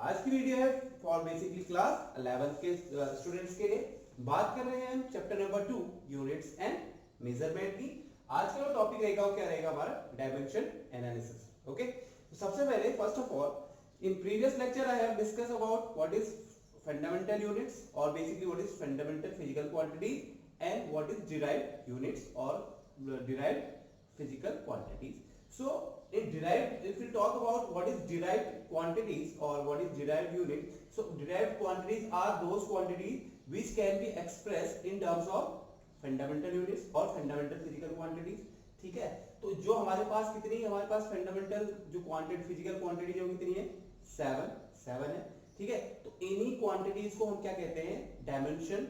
आज की वीडियो है फॉर बेसिकली क्लास 11 के स्टूडेंट्स के लिए। बात कर रहे हैं हम chapter number 2 units and measurement की। आज का जो टॉपिक रहेगा वो क्या रहेगा हमारा डायमेंशन एनालिसिस। ओके, तो सबसे पहले first of all in previous lecture I have discuss about what is fundamental units और basically what is fundamental physical quantities and what is derived units और derived physical quantities. So in derived, if we talk about what is derived quantities or what is derived unit, so derived quantities are those quantities which can be expressed in terms of fundamental units or fundamental physical quantities. ठीक है, तो जो हमारे पास कितनी हमारे पास fundamental जो quantity physical quantity जो कितनी है 7 है। ठीक है, तो इन्हीं क्वांटिटीज को हम क्या कहते हैं dimension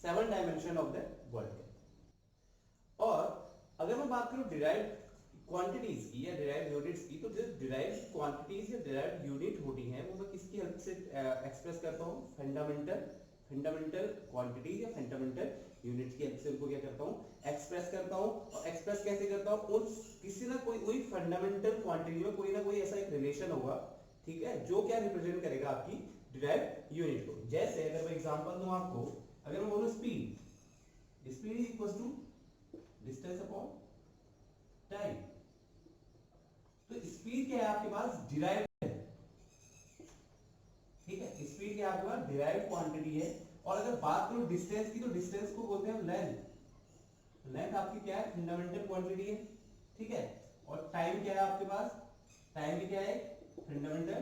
7 dimension of the world. और अगर मैं बात करूं डिराइव्ड क्वांटिटीज की या डिराइव्ड यूनिट्स की, तो जो डिराइव्ड क्वांटिटीज या डिराइव्ड यूनिट होती हैं वो मैं किसकी हेल्प से एक्सप्रेस करता हूं फंडामेंटल क्वांटिटीज या फंडामेंटल यूनिट्स की हेल्प से उनको क्या करता हूं एक्सप्रेस करता हूं। और एक्सप्रेस कैसे करता हूं उन किसी ना कोई फंडामेंटल क्वांटिटी में कोई ना कोई ऐसा एक रिलेशन होगा, ठीक है, जो क्या रिप्रेजेंट करेगा आपकी डिराइव्ड यूनिट को। जैसे अगर मैं एग्जांपल दूं आपको, अगर मैं बोलूं speed is equal to distance upon time, तो स्पीड क्या है आपके पास डिराइव्ड है। ठीक है, स्पीड क्या आपके पास डिराइव्ड क्वांटिटी है। और अगर बात करूं डिस्टेंस की, तो डिस्टेंस को बोलते हैं लेंथ। लेंथ आपकी क्या है फंडामेंटल क्वांटिटी है। ठीक है, और टाइम क्या है आपके पास, टाइम भी क्या है फंडामेंटल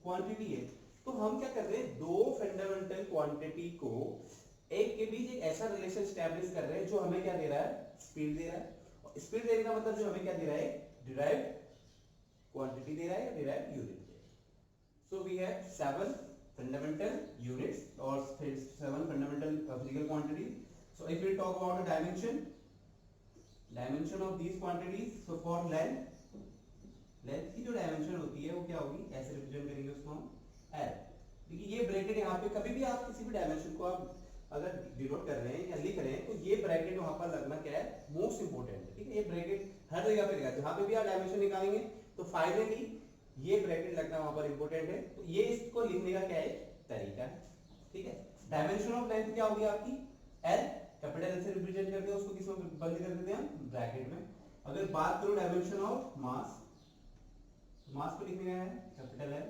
क्वांटिटी है। तो हम क्या कर रहे हैं दो फंडामेंटल क्वांटिटी को एक के बीच एक ऐसा रिलेशन स्टैब्लिश कर रहे हैं जो हमें क्या दे रहा है स्पीड दे रहा है। और स्पीड देने का मतलब जो हमें क्या दे रहा है डिराइव्ड क्वांटिटी दे रहा है या डिराइव्ड यूनिट दे रहा है। So we have 7 fundamental units or 7 fundamental physical quantities. So if we talk about the dimension of these quantities, so for length की जो डायमेंशन होती है वो क्या होगी, ऐसे रिप्रेजेंट करेंगे उसको हम L। देखिए ये ब्रैकेट यहाँ पे कभी भी आप किसी भी डायमेंशन को आप अगर डिनोट कर रहे हैं या लिख रहे हैं तो ये ब्रैकेट वहां पर लगना क्या है मोस्ट इंपोर्टेंट है। ठीक है, ये ब्रैकेट हर जगह पे लगेगा, जहां पे भी आप डायमेंशन निकालेंगे तो फाइनली ये ब्रैकेट लगना वहां पर इंपोर्टेंट है। तो ये इसको लिखने का क्या है तरीका है। ठीक है, डायमेंशन ऑफ लेंथ क्या होगी आपकी L, कैपिटल L से रिप्रेजेंट करते हैं उसको, किसमें बंद कर देते हैं ब्रैकेट में। अगर बात करूं डायमेंशन ऑफ मास, मास को लिखने का है कैपिटल L।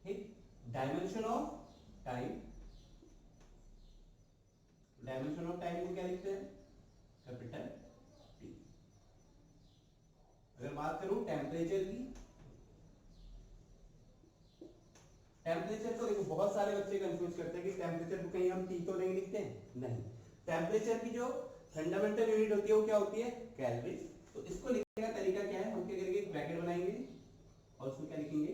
ठीक, dimension of time, dimension of time को क्या लिखते हैं कैपिटल T। अगर बात करूं टेम्परेचर की, टेम्परेचर तो देखो बहुत सारे बच्चे कंफ्यूज करते हैं कि टेम्परेचर को कहीं हम T तो नहीं लिखते हैं, नहीं। टेम्परेचर की जो फंडामेंटल यूनिट होती है वो क्या होती है कैलोरी। तो इसको लिखने का तरीका क्या है, हम क्या करेंगे एक ब्रैकेट बनाएंगे और उसमें क्या लिखेंगे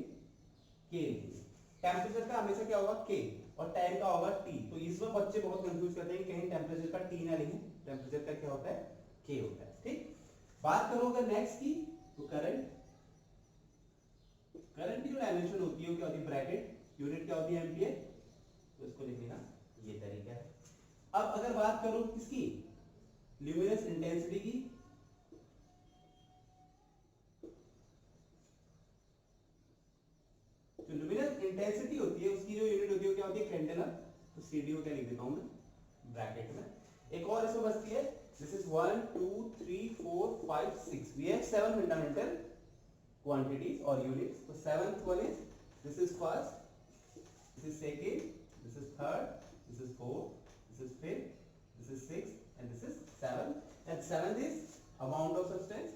K लिखेंगे। टेम्परेचर का हमेशा क्या होगा K और टाइम का होगा T। तो इसमें बच्चे बहुत कंफ्यूज करते हैं कहीं टेम्परेचर का T ना लिखें, टेम्परेचर का क्या होता है K होता है। ठीक, बात करो अगर नेक्स्ट की, तो करंट की जो डायमेंशन होती है वो क्या होती है ब्रैकेट, यूनिट क्या होती है एम्पियर, तो इसको लिखने का ये तरीका है। अब अगर बात करूं किसकी ल्यूमिनस इंटेंसिटी की, जो ल्यूमिनस इंटेंसिटी होती है उसकी जो यूनिट होती है वो क्या होती है कैंडेला। तो सीडी को क्या लिख देता हूं मैं ब्रैकेट में। एक और इसमें बचती है, this is 1 2 3 4 5 6, we have 7 fundamental quantities or units. So seventh one is, this is first, this is second, this is third, this is fourth, this is fifth, this is sixth, and this is seventh. And seventh is amount of substance.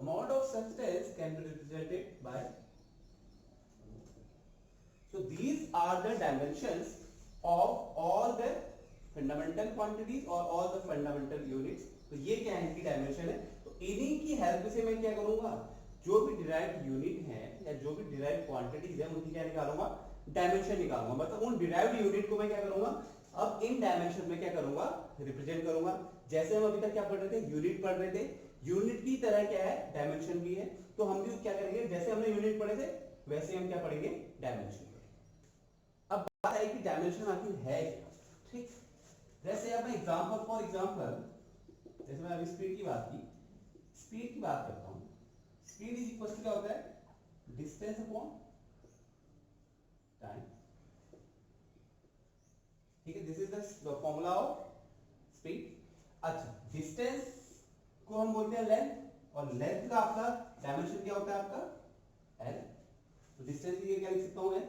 Amount of substance can be represented by, so these are the dimensions of all the fundamental quantities और all the fundamental units. तो ये क्या है इनकी dimension है। तो इन्हीं की हेल्प से मैं क्या करूंगा जो भी डिराइव्ड यूनिट है या जो भी डिराइव्ड क्वांटिटीज है उनकी क्या निकालूंगा डायमेंशन निकालूंगा। मतलब उन डिराइव्ड यूनिट को मैं क्या करूंगा अब इन डायमेंशन में क्या करूंगा रिप्रेजेंट करूंगा। जैसे हम अभी तक क्या पढ़ रहे थे यूनिट पढ़ रहे थे, यूनिट की तरह क्या है डायमेंशन भी है। तो हम भी क्या करेंगे जैसे हमने यूनिट पढ़े थे वैसे हम क्या पढ़ेंगे डायमेंशन। अब बात है कि डायमेंशन आखिर है क्या। ठीक, जैसे अब एग्जांपल फॉर एग्जांपल, जैसे मैं अभी स्पीड की बात की, स्पीड की बात करता हूं, स्पीड इज इक्वल टू क्या होता है, डिस्टेंस अपॉन टाइम। ठीक है, this is the formula of speed. अच्छा, डिस्टेंस को हम बोलते हैं लेंथ, और लेंथ का आपका डायमेंशन क्या होता है आपका एल। तो डिस्टेंस के लिए क्या लिख सकता हूं मैं,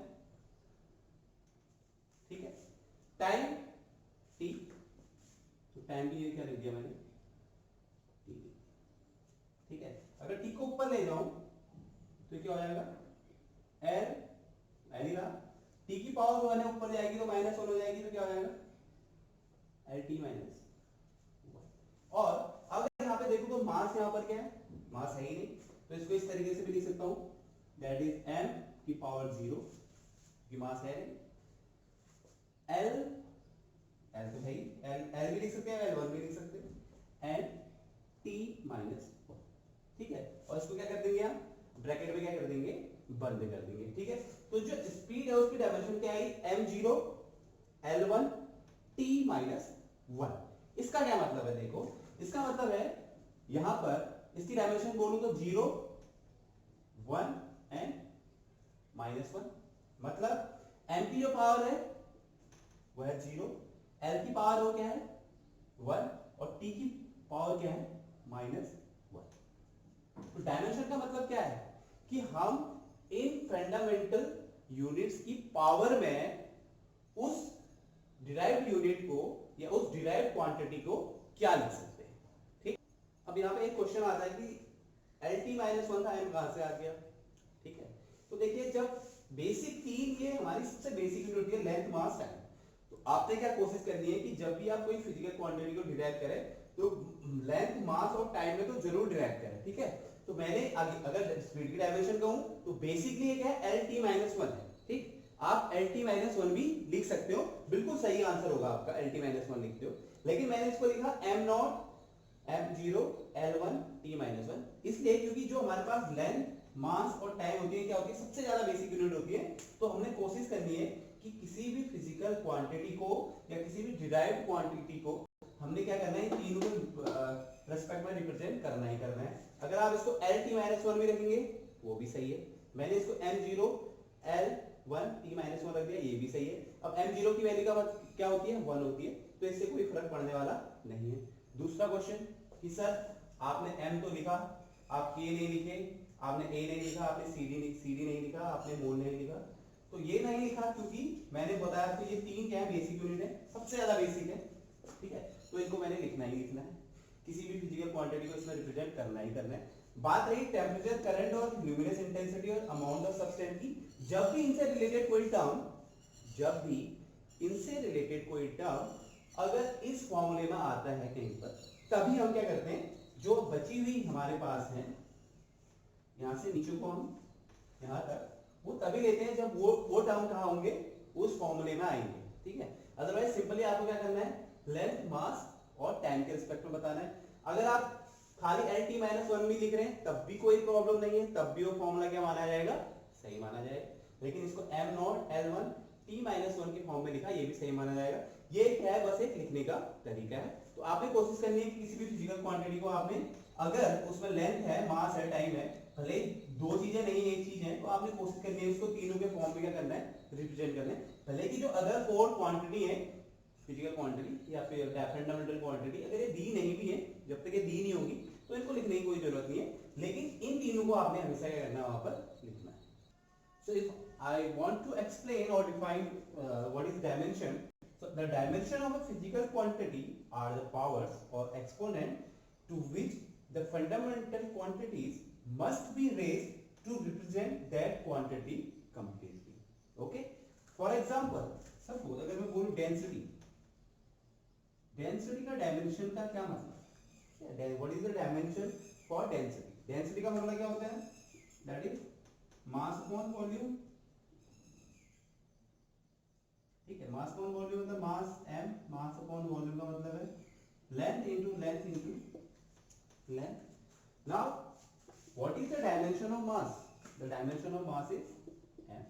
ठीक है, टाइम टी, तो टाइम के लिए क्या लिख दिया मैंने, टी। ठीक है, अगर टी को ऊपर ले जाऊं तो क्या हो जाएगा, एल, एल ही रहा, टी की पावर 1 है, ऊपर जाएगी तो -1 हो जाएगी, तो क्या हो जाएगा एल टी माइनस। और अगर यहाँ पे देखो तो मास यहाँ पर क्या है, मास है ही नहीं, तो इसको इस तरीके से भी लिख सकता हूं, दैट इज m की पावर 0, की मास है नहीं, l, l तो है ही, l भी लिख सकते हैं, l1 भी लिख सकते हैं, एंड t माइनस 1। ठीक है, और इसको क्या कर देंगे हम, ब्रैकेट में क्या कर देंगे, बंद कर देंगे। ठीक है, तो जो स्पीड है उसकी डायमेंशन क्या आई, m0 l1 t माइनस 1। इसका क्या मतलब है, देखो इसका मतलब है यहां पर इसकी डायमेंशन बोलूं तो 0 1 एंड -1, मतलब m की जो पावर है वह है 0, l की पावर वो क्या है 1, और t की पावर क्या है -1। तो डायमेंशन का मतलब क्या है कि हम इन फंडामेंटल यूनिट्स की पावर में उस डिराइव्ड यूनिट को या उस डिराइव्ड क्वांटिटी को क्या लिख सकते हैं। ठीक, अब यहाँ पे एक क्वेश्चन आता है कि LT -1 था, m कहां से आ गया। ठीक है, तो देखिए जब बेसिक तीन, ये हमारी सबसे बेसिक यूनिट होती है लेंथ मास टाइम। तो आपने क्या कोशिश करनी है कि जब भी आप कोई फिजिकल क्वांटिटी को डिराइव करें तो लेंथ मास और टाइम में तो जरूर डिराइव करें। ठीक है, तो मैंने अगर स्पीड की डायमेंशन कहूं तो बेसिकली ये क्या है, LT -1 है। ठीक, आप LT -1 भी लिख सकते हो, बिल्कुल सही आंसर होगा आपका, LT -1 लिखते हो, लेकिन मैंने इसको लिखा m0 m0 l1 t -1, इसलिए क्योंकि जो हमारे पास लेंथ मास और टाइम होती है, क्या होती है, सबसे ज्यादा बेसिक यूनिट होती है। तो हमने कोशिश करनी है कि किसी भी फिजिकल क्वांटिटी को या किसी भी डिराइव्ड क्वांटिटी को हमने क्या करना है, तीनों के रेस्पेक्ट में रिप्रेजेंट करना ही करना है। अगर आप इसको LT -1 भी रखेंगे वो भी सही है, मैंने इसको m0 l1 t -1 रख दिया, ये भी सही है। अब m0 की वैल्यू का क्या होती है, 1 होती है, तो इससे कोई फर्क पड़ने वाला नहीं है। दूसरा क्वेश्चन कि सर आपने m तो लिखा, आप k नहीं लिखे, आपने a नहीं लिखा, आपने cd नहीं लिखा, आपने मोल नहीं लिखा। तो ये नहीं लिखा क्योंकि मैंने बताया कि ये तीन क्या है, बेसिक यूनिट है, सबसे ज्यादा बेसिक है। ठीक है, तो इनको मैंने लिखना ही लिखना है, किसी भी फिजिकल क्वांटिटी को इसमें रिप्रेजेंट करना ही करना है। बात रही टेम्परेचर, करंट और ल्यूमिनस इंटेंसिटी और अमाउंट ऑफ सब्सटेंस की, जब भी इनसे रिलेटेड कोई टर्म, जब भी इनसे रिलेटेड कोई टर्म अगर इस फॉर्मूले में आता है कहीं पर, तभी हम क्या करते हैं, जो बची हुई हमारे पास है यहां से नीचे को हम यहां तक, वो तभी लेते हैं जब वो टर्म कहां होंगे, उस फॉर्मूले में आएंगे। ठीक है, अदरवाइज सिंपली आपको क्या करना है, लेंथ मास और टाइम के रिस्पेक्ट में बताना है। अगर आप खाली LT -1 भी लिख रहे हैं तब भी कोई प्रॉब्लम नहीं है, तब भी वो फॉर्मूला क्या माना जाएगा, सही माना जाएगा। लेकिन इसको m0 l1 t -1 के फॉर्म में लिखा, ये भी सही माना जाएगा। ये क्या है, बस एक लिखने का तरीका है। तो आपने कोशिश करनी है कि किसी भी फिजिकल क्वांटिटी को आपने, अगर उसमें लेंथ है, मास है, टाइम है, भले दो चीजें नहीं एक चीज है, तो आपने कोशिश करनी है उसको तीनों के फॉर्म में क्या करना है, रिप्रेजेंट करना है। भले की जो अदर फोर क्वांटिटी है, फिजिकल क्वांटिटी या फिर फंडामेंटल क्वांटिटी, अगर ये दी नहीं भी है, जब तक ये दी नहीं होगी तो इनको लिखने की कोई जरूरत नहीं है, लेकिन इन तीनों को आपने हमेशा क्या करना है, वहां पर लिखना है। So if I want to explain or define what is dimension, so the dimension of a physical quantity are the powers or exponent to which the fundamental quantities must be raised to represent that quantity completely. Okay? For example, suppose अगर मैं बोलूं density, density का dimension का क्या मतलब है? What is the dimension for density? Density का मतलब क्या होता है? That is mass upon volume। ठीक है, मास अपॉन वॉल्यूम मतलब मास m, मास अपॉन वॉल्यूम का मतलब है length into length. Now what is the dimension of mass? The dimension of mass is m।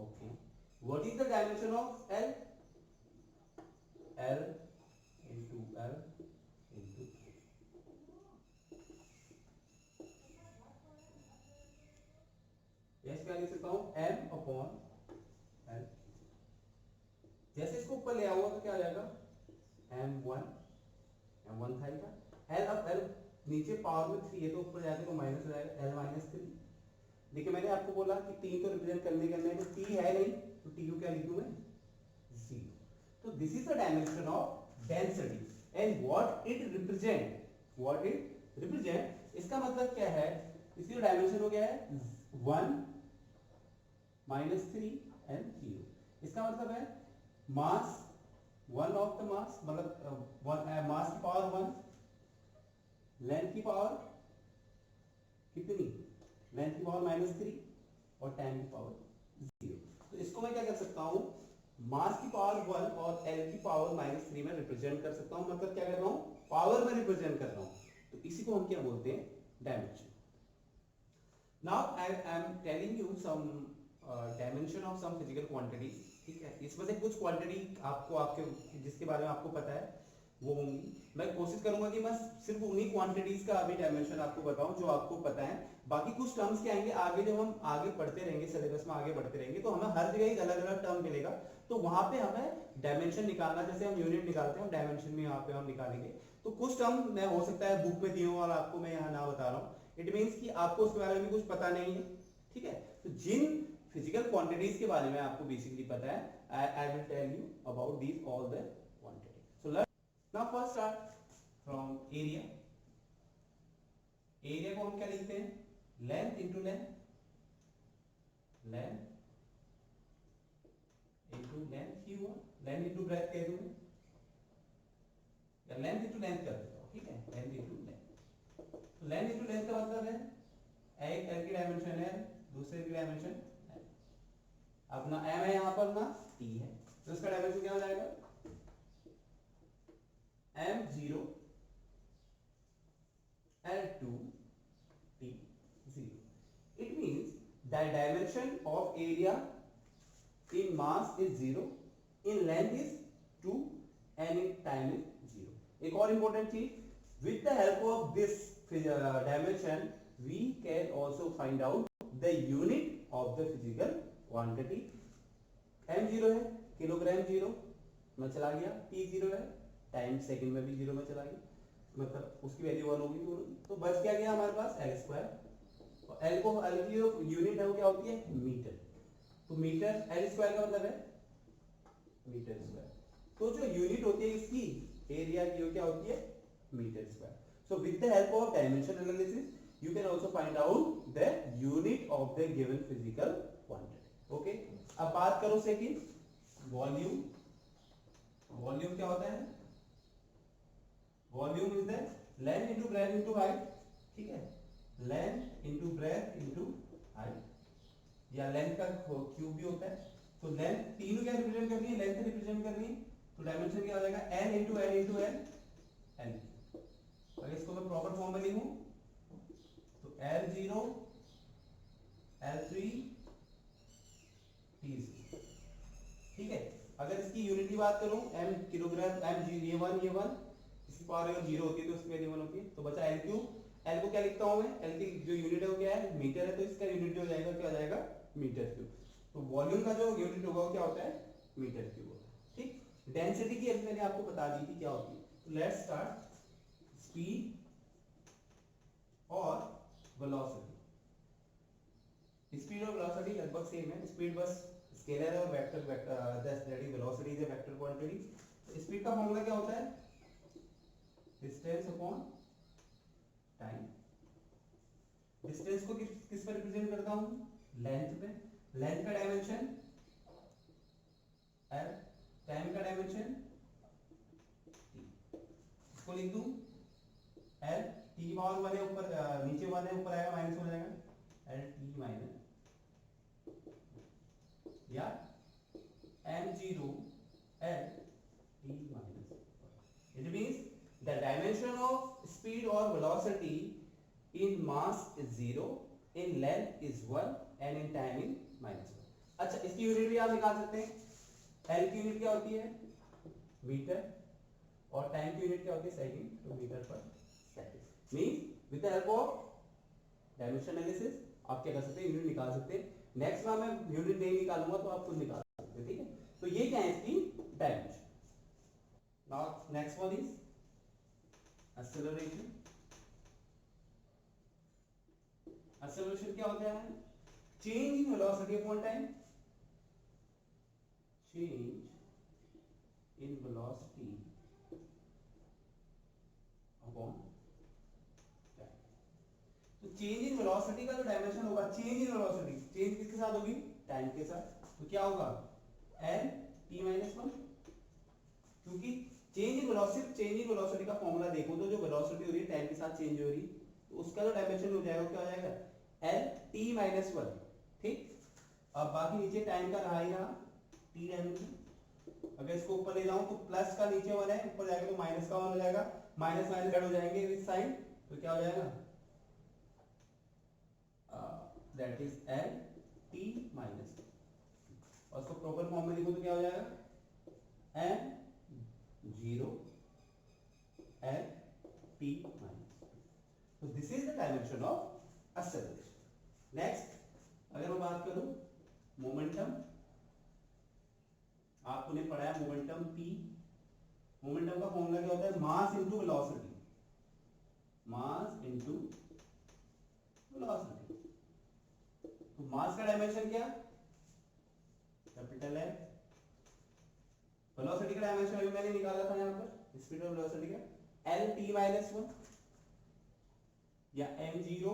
Okay, what is the dimension of l? l into l into, सकता हूँ m/l। जैसे इसको ऊपर ले आऊंगा तो क्या आ जाएगा m1 था इनका l। अब l नीचे पावर में 3 है तो ऊपर जाके तो माइनस हो जाएगा l-3। देखिए मैंने आपको बोला कि 3 तो रिप्रेजेंट करने में t है नहीं तो t को क्या लिख दूं मैं 0। तो this is the dimension of density and what it represent इसका मतलब क्या है, इसकी जो डायमेंशन हो गया है 1 -3 एंड 0। इसका मतलब है मास 1 ऑफ द मास, मतलब मास की पावर 1, लेंथ की पावर कितनी, लेंथ की पावर -3 और टाइम की पावर 0। तो इसको मैं क्या कर सकता हूं, मास की पावर 1 और एल की पावर -3 में रिप्रेजेंट कर सकता हूं। मतलब क्या कर रहा हूं, पावर में रिप्रेजेंट कर रहा हूं। तो इसी को हम क्या बोलते हैं, dimension. Now I am telling you some dimension of some physical quantity. ठीक है, इसमें से कुछ क्वांटिटी आपको आपके जिसके बारे में आपको पता है वो होंगी। मैं कोशिश करूंगा कि मैं सिर्फ उन्हीं क्वांटिटीज का अभी डायमेंशन आपको बताऊं जो आपको पता है। बाकी कुछ टर्म्स क्या आएंगे आगे, जब हम आगे पढ़ते रहेंगे सिलेबस में आगे बढ़ते रहेंगे तो हमें हर जगह एक अलग अलग टर्म मिलेगा। तो वहां पे हमें डायमेंशन निकालना, जैसे हम यूनिट निकालते हैं हम डायमेंशन में यहाँ पे हम निकालेंगे। तो कुछ टर्म मैं हो सकता है बुक में दिए हूँ और आपको मैं यहाँ ना बता रहा हूँ, इट मीन्स कि आपको उसके बारे में कुछ पता नहीं है। ठीक है, तो जिन फिजिकल क्वांटिटीज के बारे में आपको बेसिकली पता है, I will tell you about these all the quantity. So now first start from area. Area को हम क्या लिखते हैं, length into length, length into length ही हुआ, लेंथ इंटू ब्रेथ कह दूं मैं, या लेंथ इंटू लेंथ कर देता हूं। ठीक है, लेंथ इंटू लेंथ। तो लेंथ इंटू लेंथ का मतलब है एक एल की डायमेंशन है, दूसरे की डायमेंशन है। अब ना एम है यहाँ पर ना टी है, तो इसका डायमेंशन क्या हो जाएगा m0 l2 t0। It means the dimension of area in mass is 0, in length is 2 and in time is 0। एक और important चीज, with the help of this dimension we can also find out the unit of the physical quantity। m0 है, kilogram 0 में चला गया, t0 है, time second में भी 0 में चला गया, मतलब उसकी वैल्यू 1 होगी दोनों की। तो बच क्या गया हमारे पास l स्क्वायर, और l को l की जो यूनिट है वो क्या होती है मीटर। तो मीटर l स्क्वायर का मतलब है मीटर स्क्वायर। तो जो यूनिट होती है इसकी एरिया की वो क्या होती है metre square. So with the help of dimension analysis you can also find out the unit of the given physical quantity. Okay, अब बात करो सेकंड वॉल्यूम। वॉल्यूम क्या होता है, volume is the length into breadth into height. ठीक है, length into breadth into height, या length का क्यूब भी होता है। तो लेंथ तीनों क्या रिप्रेजेंट करनी है, लेंथ रिप्रेजेंट करनी है, तो डायमेंशन क्या हो जाएगा n into n into n n। अगर इसको मैं प्रॉपर फॉर्म में लिखूं तो l0 l3 t0। ठीक है, अगर इसकी यूनिट की बात करूं m किलोग्राम, m ये 1 इसकी पावर अगर 0 होती है तो इसकी वैल्यू 1 होती है। तो बचा l क्यूब, l को क्या लिखता हूं मैं, l की जो यूनिट है वो क्या है मीटर है, तो इसका यूनिट जो हो जाएगा क्या हो जाएगा मीटर क्यूब। तो वॉल्यूम का जो यूनिट होगा वो क्या होता है मीटर क्यूब होता है। ठीक, डेंसिटी की अभी मैंने आपको बता दी थी क्या होती है। तो लेट्स स्टार्ट स्पीड और वेलोसिटी। स्पीड और वेलोसिटी लगभग सेम है, स्पीड बस स्केलर है और vector that's velocity is a vector quantity. Speed का फॉर्मूला क्या होता है, डिस्टेंस अपॉन टाइम। डिस्टेंस को किस पर रिप्रेजेंट करता हूं लेंथ पे, लेंथ का डायमेंशन l, टाइम का डायमेंशन t। इसको लिख दूं l t की पावर 1 है, ऊपर नीचे 1 है, ऊपर आएगा माइनस हो जाएगा l t माइनस, या m0 l t minus। It means the dimension of speed or velocity in mass is 0, in length is 1 and in time is -1। अच्छा, इसकी यूनिट भी आप निकाल सकते हैं। L की यूनिट क्या होती है मीटर, और टाइम की यूनिट क्या होती है सेकंड, तो मीटर पर second. Means with the help of dimension analysis आप क्या कर सकते हैं यूनिट निकाल सकते हैं। नेक्स्ट में मैं यूनिट नहीं निकालूंगा तो आप खुद निकाल सकते हो, ठीक है। तो ये क्या है इसकी dimension. Now next one is acceleration. Acceleration क्या होता है? Change in velocity upon time, change in velocity upon time. तो चेंज इन वेलोसिटी का जो डायमेंशन होगा, चेंज इन वेलोसिटी, चेंज किसके साथ होगी? टाइम के साथ। तो क्या होगा? एल टी माइनस वन, क्योंकि change in velocity, change in velocity का फॉर्मूला देखो तो जो वेलोसिटी हो रही है टाइम के साथ चेंज हो रही है, तो उसका जो डायमेंशन हो जाएगा क्या हो जाएगा? एल टी माइनस वन, ठीक। अब बाकी नीचे टाइम का रहा ही रहा, टी डायमेंशन। अगर इसको ऊपर ले जाऊं तो प्लस का नीचे वन है, ऊपर जाएगा तो माइनस का वन हो जाएगा, माइनस माइनस ऐड हो जाएंगे विद साइन, तो क्या हो जाएगा? That is L T minus, और उसको प्रॉपर फॉर्म में लिखो तो क्या हो जाएगा? M zero L T minus. तो this is the dimension of acceleration. Next अगर मैं बात करूं मोमेंटम, आपने पढ़ा है मोमेंटम p। मोमेंटम का फॉर्मूला क्या होता है? Mass into velocity, mass into velocity. तो मास का डायमेंशन क्या? कैपिटल है। वेलोसिटी का डायमेंशन अभी मैंने निकाला था यहां पर, स्पीड और वेलोसिटी का, एल टी माइनस वन या M zero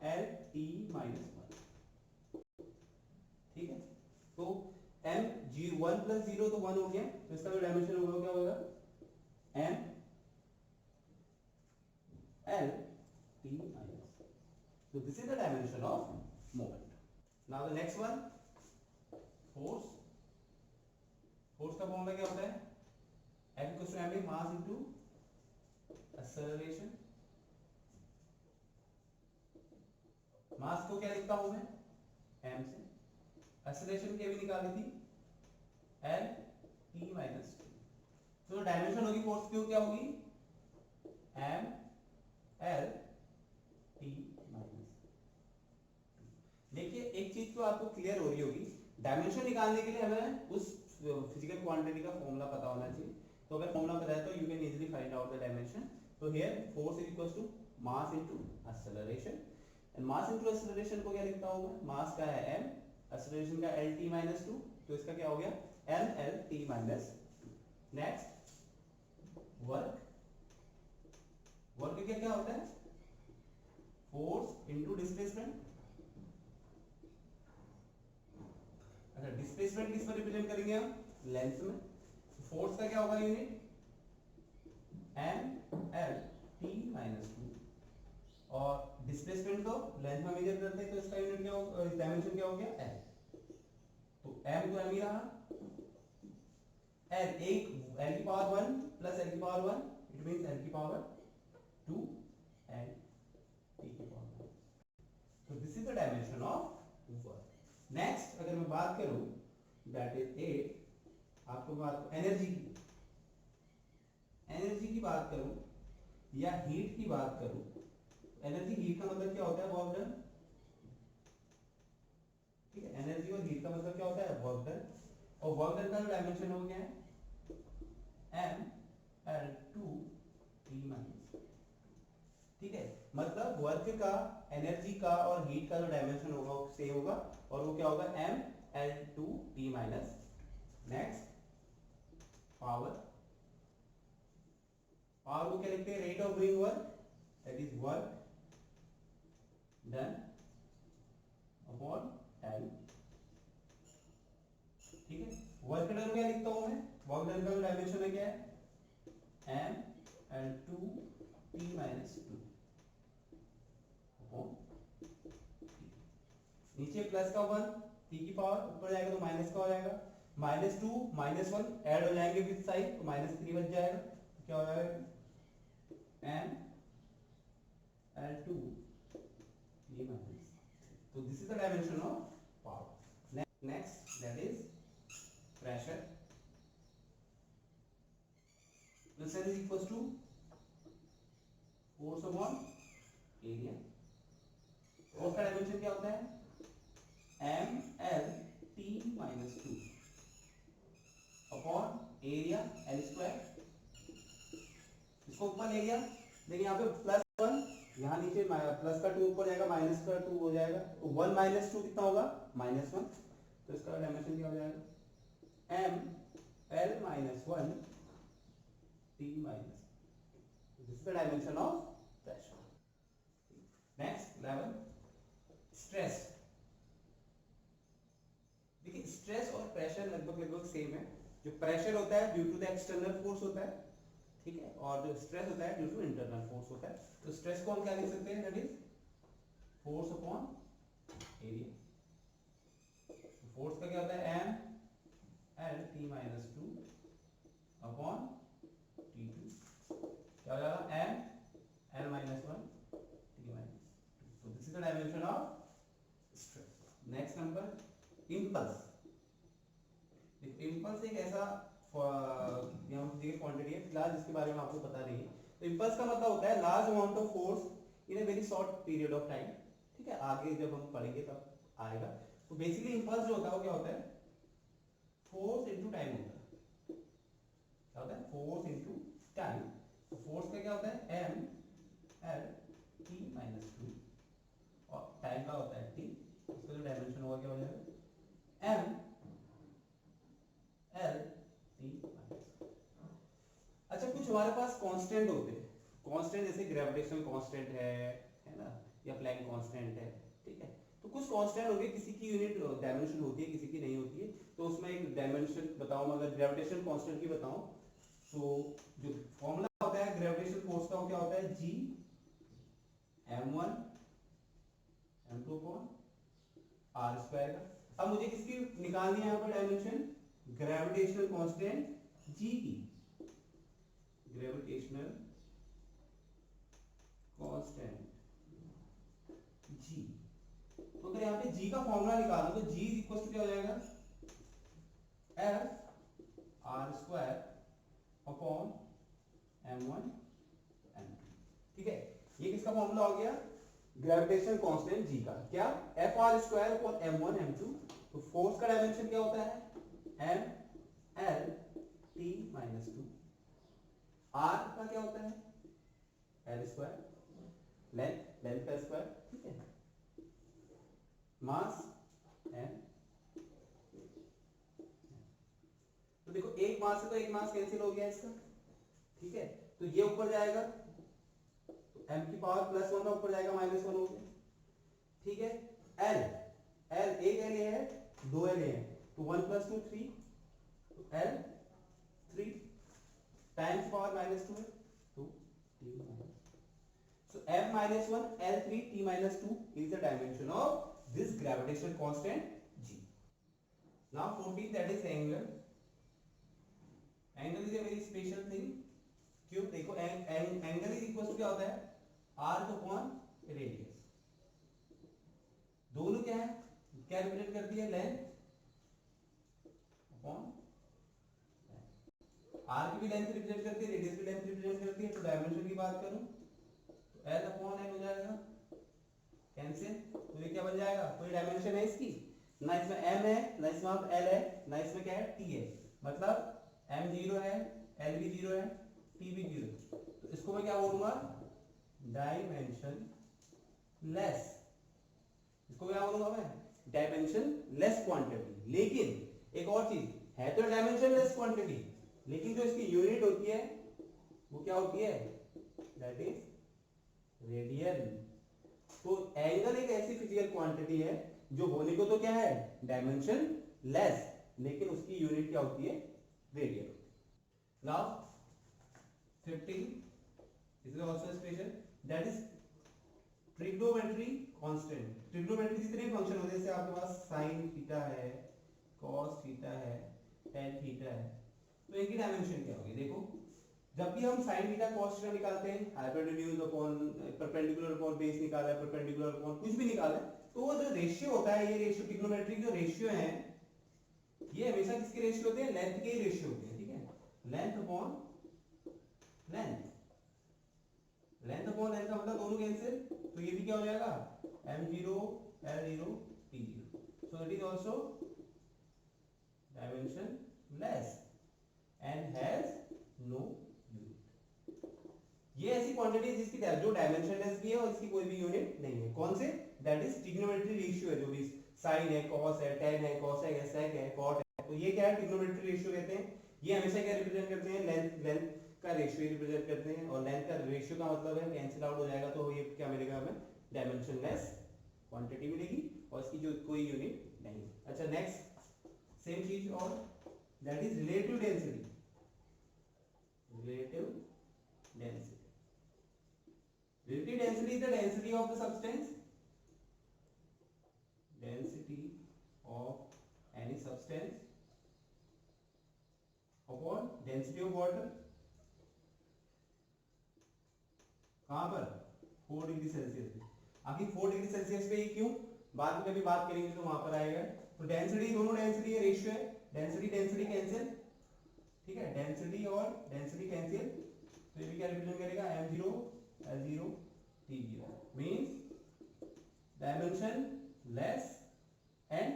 L T minus one, ठीक है। तो M G one plus zero तो वन हो गया, तो इसका जो डायमेंशन होगा क्या होगा? M L T minus. So this is the dimension of moment. Now the next one, force. Force का फॉर्मूला क्या होता है? F equals to ma, mass into acceleration. मास को क्या लिखता हूं मैं? m से। एक्सेलरेशन क्या भी निकाली थी? l t minus two. तो डायमेंशन होगी फोर्स की, क्या होगी? m l t minus. देखिए एक चीज तो आपको क्लियर हो रही होगी, डायमेंशन निकालने के लिए हमें उस फिजिकल क्वांटिटी का फॉर्मूला पता होना चाहिए। तो अगर फॉर्मूला पता है तो you can easily find out the dimension. तो here force is equals to mass into acceleration, and mass into acceleration को क्या लिखता हूं मैं? मास का है m, एक्सेलरेशन का l t माइनस टू, तो इसका क्या हो गया? m l t minus two. Next work. Work क्या क्या होता है? Force into displacement. अच्छा, डिस्प्लेसमेंट किस पर रिप्रेजेंट करेंगे हम? लेंथ में। फोर्स का क्या होगा unit? M L T minus two, और डिस्प्लेसमेंट को लेंथ में मेजर करते हैं तो इसका यूनिट क्या होगा? डायमेंशन क्या हो गया? एल। तो एम तो एम ही रहा, एल एक एल की पावर वन प्लस एल की power one, it means L की पावर टू एंड टी की पावर वन। तो this is the dimension of work. Next अगर मैं बात करूं दैट इज 8, आपको बात एनर्जी की, एनर्जी की बात करूं या हीट की बात करूं, एनर्जी हीट का मतलब क्या होता है? वर्क डन, ठीक है। एनर्जी और हीट का मतलब क्या होता है? Work done. और वर्क डन का जो डायमेंशन हो गया है M L two T minus, ठीक है। मतलब वर्क का, एनर्जी का और हीट का जो डायमेंशन होगा वो सेम होगा, और वो क्या होगा? M L two T minus. Next power. Power को क्या लिखते हैं? Rate of doing work, that is work done upon time, ठीक है। वर्क डन क्या लिखता हूं मैं? वर्क डन का जो डायमेंशन है क्या है? M L two T minus two upon, नीचे प्लस का वन, टी की पावर, ऊपर जाएगा तो माइनस का हो जाएगा, minus two minus one add हो जाएंगे विद साइन, तो माइनस थ्री बच जाएगा, तो क्या हो जाएगा? M L two T minus. तो this is the dimension of power. Next that is pressure. Pressure is equals to force upon area. Force का डायमेंशन क्या होता है? m इसको ऊपर ले गया, लेकिन यहाँ पे +1, यहाँ नीचे प्लस का 2 ऊपर जाएगा, माइनस का 2 हो जाएगा, तो 1 - 2 कितना होगा -1, तो इसका डायमेंशन क्या हो जाएगा m l - 1 t minus, this is the dimension of pressure. Next 11 stress. देखिए स्ट्रेस और प्रेशर लगभग लगभग सेम है। जो प्रेशर होता है due to the external force होता है, ठीक है, और जो स्ट्रेस होता है ड्यू टू इंटरनल फोर्स होता है। तो स्ट्रेस को हम क्या लिख सकते हैं, that is force upon area. Force का क्या होता है m l t - 2 upon t2, क्या हो जाएगा m l - 1 t - 2। so this is the dimension of stress। next number impulse। Impulse एक ऐसा क्वांटिटी है फिलहाल जिसके बारे में आपको पता नहीं है। तो इम्पल्स का मतलब होता है large amount of force in a very short period of time, ठीक है, आगे जब हम पढ़ेंगे तब आएगा। तो बेसिकली इम्पल्स जो होता है वो क्या होता है, फोर्स इनटू टाइम होता है। क्या होता है, फोर्स इनटू टाइम। तो फोर्स का क्या होता है m l t - 2 और टाइम का होता है t। इसका जो डायमेंशन होगा क्या हो जाएगा m l t। अच्छा, कुछ हमारे पास कांस्टेंट होते हैं, कांस्टेंट जैसे ग्रेविटेशनल कांस्टेंट है ना, या प्लैंक कांस्टेंट है, ठीक है। तो कुछ कांस्टेंट होंगे, किसी की यूनिट डायमेंशन होती है, किसी की नहीं होती है। तो उसमें एक डायमेंशन बताऊं, अगर ग्रेविटेशनल कांस्टेंट की बताऊं तो जो फॉर्मूला होता है ग्रेविटेशनल फोर्स का वो क्या होता है g m1 m2 upon r square का। अब मुझे किसकी निकालनी है यहाँ पर डायमेंशन, ग्रेविटेशनल कांस्टेंट g की, ग्रेविटेशनल कांस्टेंट g। तो अगर यहाँ पे g का फॉर्मूला निकालो तो g क्या हो जाएगा f r square upon m1 m2, ठीक है। ये किसका फॉर्मूला हो गया, ग्रेविटेशनल कांस्टेंट g का, क्या f r square upon m1 m2। तो फोर्स का डायमेंशन क्या होता है m l t - 2, r का क्या होता है l स्क्वायर, लेंथ का स्क्वायर, ठीक है, मास m। तो देखो एक मास से तो एक मास कैंसिल हो गया इसका, ठीक है। तो ये ऊपर जाएगा तो m की पावर +1 ऊपर जाएगा -1 हो गया, ठीक है। l एक l है, दो l है, तो 1 + 2 3, तो l 3 टाइम्स पावर -2 है तो t - so m - 1 l 3 t - 2 is the dimension of this gravitational constant g। now 14, that is angle। angle is a very special thing। क्यों, देखो एंगल इज इक्वल टू क्या होता है आर्क अपॉन रेडियस। दोनों क्या है, क्या रिप्रेजेंट करती है, लेंथ अपॉन, आर्क भी लेंथ रिप्रेजेंट करती है, रेडियस भी लेंथ रिप्रेजेंट करती है। तो डायमेंशन की बात करूं तो l अपॉन n हो जाएगा, कैंसिल, तो ये क्या बन जाएगा, कोई डायमेंशन है इसकी ना, इसमें m है ना, इसमें l है ना, इसमें क्या है t है, मतलब m 0 है, l भी 0 है, t भी 0 है। तो इसको मैं क्या बोलूंगा, डायमेंशन लेस। इसको क्या बोलूंगा मैं, डायमेंशन लेस क्वांटिटी। लेकिन एक और चीज है, तो डायमेंशन लेस क्वांटिटी, लेकिन जो इसकी यूनिट होती है वो क्या होती है, दैट इज रेडियन। तो एंगल एक ऐसी फिजिकल क्वांटिटी है जो होने को तो क्या है डायमेंशन लेस, लेकिन उसकी यूनिट क्या होती है, रेडियन होती है। Now 15, this is also special, that is trigonometry constant. Trigonometry जितने फंक्शन होते हैं, जैसे आपके पास साइन थीटा है, कॉस थीटा है, टेन थीटा है, तो इनकी डायमेंशन क्या होगी, देखो जब भी हम साइन थीटा कॉस थीटा निकालते हैं, hypotenuse upon perpendicular upon base निकाला है, परपेंडिकुलर अपॉन कुछ भी निकाला है, तो वो जो रेशियो होता है, ये रेशियो ट्रिग्नोमेट्रिक जो रेशियो है, ये हमेशा किसके रेशियो होते हैं, लेंथ के ही रेशियो होते हैं, ठीक है, length upon length. Length upon length का मतलब दोनों कैंसिल, तो ये भी क्या हो जाएगा m0 l0 t0, so it is also dimension less and has no unit। ये ऐसी क्वांटिटी है जिसकी जो डायमेंशनलेस भी है और इसकी कोई भी यूनिट नहीं है। कौन से? दैट इज ट्रिग्नोमेट्री रेशियो है, जो भी साइन है, cos है, tan है, cosec है, sec है, cot है, तो ये क्या है? ट्रिग्नोमेट्री रेशियो कहते हैं। ये हमेशा क्या रिप्रेजेंट करते हैं? लेंथ का रेशियो रिप्रेजेंट करते हैं, और लेंथ का रेशियो का मतलब है कैंसिल आउट हो जाएगा, तो ये क्या मिलेगा हमें? डायमेंशनलेस क्वांटिटी मिलेगी, और इसकी जो कोई यूनिट नहीं। अच्छा नेक्स्ट सेम चीज, और that is relative density. Relative density, relative density is the density of the substance, density of any substance upon density of water, कहां पर? 4 डिग्री सेल्सियस पे। आखिर 4 डिग्री सेल्सियस पे ही क्यों? बाद में कभी बात करेंगे तो वहां पर आएगा। तो डेंसिटी, दोनों डेंसिटी है, रेशियो है, डेंसिटी डेंसिटी कैंसिल, ठीक है, डेंसिटी और डेंसिटी कैंसिल, तो ये भी क्या रिप्रेजेंट करेगा? m0 l0 t0 means dimensionless and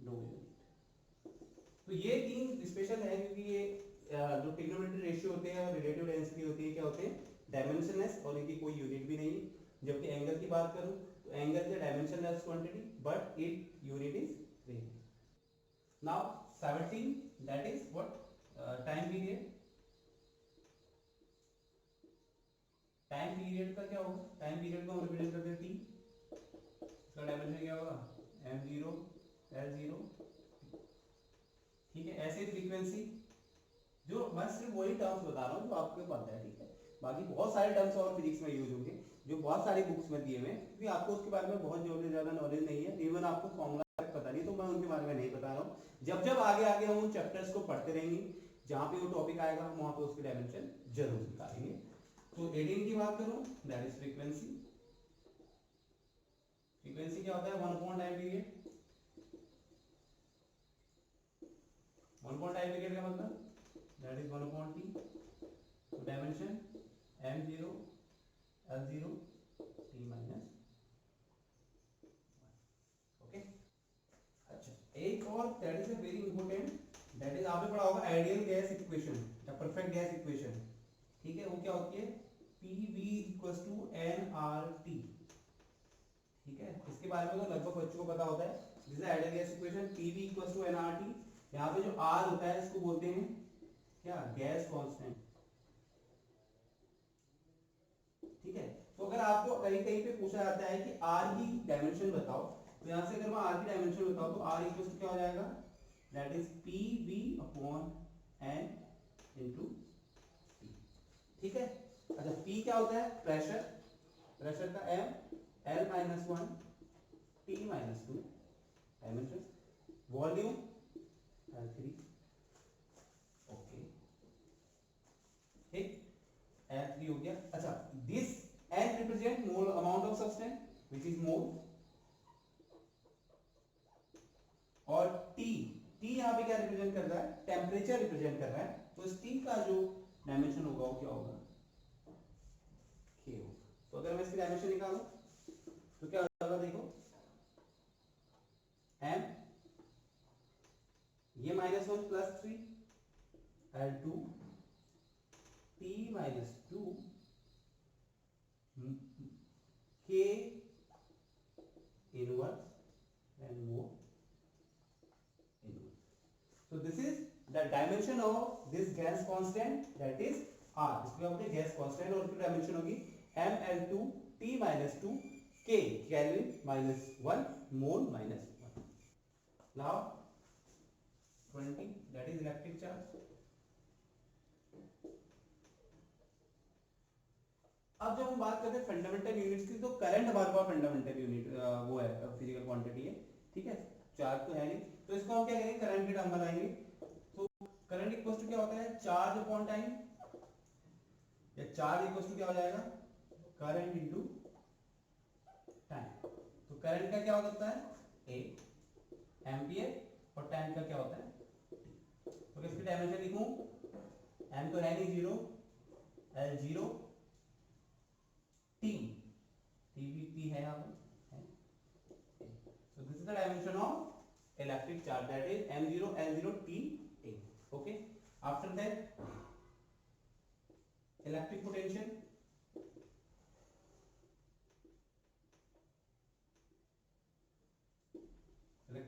no unit. तो ये तीन स्पेशल है, क्योंकि ये जो ट्रिग्नोमेट्री रेशियो होते हैं और रिलेटिव डेंसिटी होती है, क्या होते हैं? डायमेंशनलेस, और इनकी कोई यूनिट भी नहीं। जबकि एंगल की बात करूं तो angle is dimensionless quantity but it unit is radian. Now 17, that is what? Time period. Time period का क्या होगा? टाइम पीरियड को हम रिप्रेजेंट करते हैं t, इसका डायमेंशन क्या होगा? m0 l0, ठीक है। ऐसे फ्रीक्वेंसी, जो मैं सिर्फ वही टर्म्स बता रहा हूँ जो आपको पता है, ठीक है। बाकी बहुत सारे टर्म्स और फिजिक्स में यूज होंगे जो बहुत सारी बुक्स में दिए हुए हैं, क्योंकि आपको उसके बारे में बहुत ज्यादा नॉलेज नहीं है, इवन आपको फॉर्मूला तक पता नहीं, तो मैं उनके बारे में नहीं बता रहा हूँ। जब जब आगे आगे हम उन चैप्टर्स को पढ़ते रहेंगे, जहाँ पे वो टॉपिक आएगा हम वहाँ पे उसके डायमेंशन जरूर निकालेंगे। तो 18 की बात करूँ, दैट इज फ्रीक्वेंसी। फ्रीक्वेंसी क्या होता है? 1 upon time period. 1 upon time period का मतलब that is 1 upon T, dimension m0 l0 t minus, okay. अच्छा एक और that is a very important, that is आपने पढ़ा होगा आइडियल गैस इक्वेशन या परफेक्ट गैस इक्वेशन, ठीक है। वो क्या होती है? PV इक्वल्स टू nRT, ठीक है। इसके बारे में तो लगभग बच्चों को पता होता है। This is ideal gas equation, PV equals to nRT। यहाँ पे जो R होता है इसको बोलते हैं क्या? गैस कांस्टेंट, ठीक है। तो अगर आपको कहीं कहीं पे पूछा जाता है कि R की डायमेंशन बताओ, तो यहाँ से अगर मैं R की डायमेंशन बताऊं तो R इक्वल टू क्या हो जाएगा? That is PV upon N into T, ठीक है। अच्छा P क्या होता है? प्रेशर, प्रेशर का M, L minus 1 T minus 2 dimension, volume L3, okay, ठीक। L3 हो गया। अच्छा this N represent mole amount of substance which is mole, और T, T यहाँ पे क्या रिप्रेजेंट कर रहा है? टेम्परेचर रिप्रेजेंट कर रहा है। तो इस T का जो डायमेंशन होगा वो क्या होगा? K होगा। तो अगर मैं इसकी डायमेंशन निकालूं तो क्या होगा? देखो M, ये -1 plus 3 L2 T minus 2 K inverse and more inverse. So this is the dimension of this gas constant, that is R. इसको हमने गैस कांस्टेंट, और फिर डायमेंशन होगी ml2 t minus 2 k Kelvin minus 1 mole minus 1. Now 20, that is electric charge. अब जब हम बात करते हैं फंडामेंटल यूनिट्स की, तो करंट हमारे पास फंडामेंटल यूनिट वो है, फिजिकल क्वांटिटी है, ठीक है। चार्ज तो है नहीं, तो इसको हम क्या करेंगे? करंट के टर्म में लाएंगे। तो करंट इक्वल्स टू क्या होता है? चार्ज अपॉन टाइम, या चार्ज इक्वल्स टू क्या हो जाएगा? Current into time. तो करंट का क्या हो सकता है? ए एम्पियर, और टाइम का क्या होता है? तो इसकी डायमेंशन लिखूं, एम तो है नहीं, 0 L0 T, T भी P है यहाँ पर, so this is the dimension of electric charge, that is m0 l0 t a, okay. After that electric potential,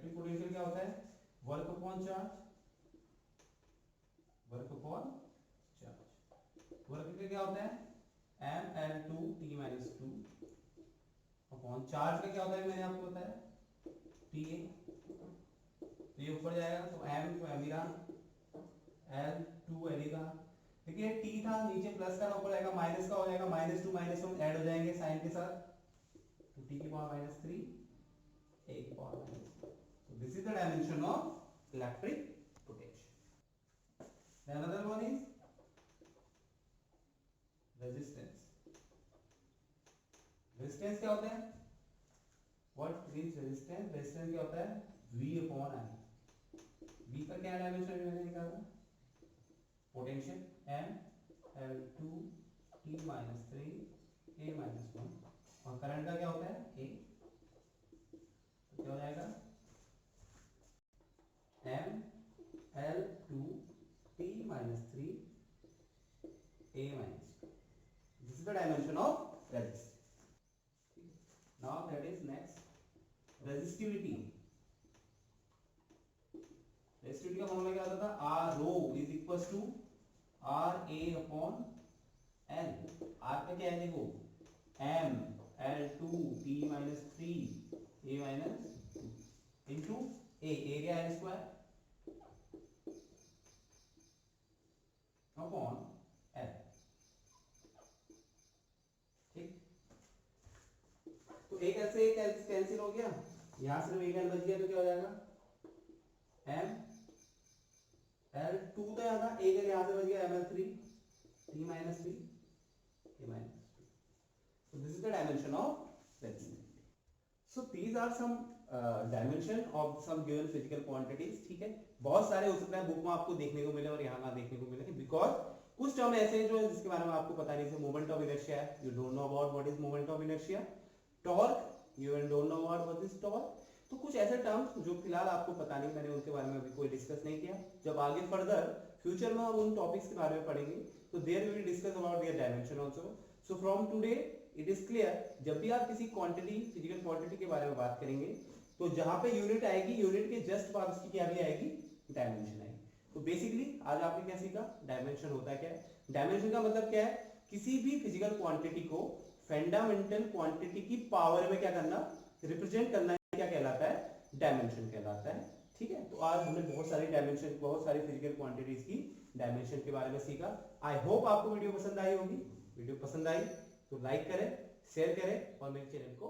electric potential क्या होता है, work upon charge, work upon charge. Work का क्या होता है mL2T-2 अपॉन चार्ज का क्या होता है मैंने आपको बताया TA। तो ये ऊपर जाएगा तो m तो m ही रहा, L2 L ही रहा। देखिए T था नीचे प्लस का, ऊपर जाएगा माइनस का हो जाएगा, -2 -1 ऐड हो जाएंगे साइन के साथ, तो T की पावर -3 A की power -1। so this is the dimension of electric potential. Then another one is resistance. resistance क्या होता है, what is resistance? resistance क्या होता है V upon I। V का क्या डायमेंशन मैंने निकाला, potential m L2 T-3 A-1 और करंट का क्या होता है A। तो क्या हो जाएगा m L2 T-3 A-2। this is the dimension of resistance. now that is next resistivity। Resistivity का फॉर्मूला क्या होता था, R rho is equal to R A upon N। R का क्या है देखो M L2 T-3 A-2 into A area L square upon L। ठीक, तो एक ऐसे एक कैंसिल हो गया, यहां सिर्फ एक L बच गया, तो क्या हो जाएगा M L2 तो यहाँ था, एक यहाँ से बच गया ML3 T-3 A-2। so this is the dimension of resistivity. so these are some dimension of some given physical quantities। ठीक है, बहुत सारे हो सकता है बुक में आपको देखने को मिले और यहाँ ना देखने को मिले, बिकॉज कुछ टर्म ऐसे हैं जो जिसके बारे में आपको पता नहीं, जैसे मोमेंट ऑफ इनर्शिया है, you don't know about what is moment of inertia. Torque, you don't know about what is torque. तो कुछ ऐसे टर्म्स जो फिलहाल आपको पता नहीं, मैंने उनके बारे में अभी कोई डिस्कस नहीं किया। जब आगे फर्दर फ्यूचर में हम उन टॉपिक्स के बारे में पढ़ेंगे तो there we will discuss about their dimension also. So from today it is clear, जब भी आप किसी क्वांटिटी फिजिकल क्वांटिटी के बारे में बात करेंगे तो जहां पे यूनिट आएगी, यूनिट के जस्ट बाद उसकी क्या भी आएगी, डायमेंशन आएगी। तो बेसिकली आज आपने क्या सीखा, डायमेंशन होता क्या है। डायमेंशन का मतलब क्या है, किसी भी फिजिकल क्वांटिटी को फंडामेंटल क्वांटिटी की पावर में क्या करना, रिप्रेजेंट करना, क्या कहलाता है, डायमेंशन कहलाता है। ठीक है, तो आज हमने बहुत सारी डायमेंशन, बहुत सारी फिजिकल क्वांटिटीज की डायमेंशन के बारे में सीखा। आई होप आपको वीडियो पसंद आई होगी। वीडियो पसंद आई तो लाइक करें, शेयर करें और मेरे चैनल को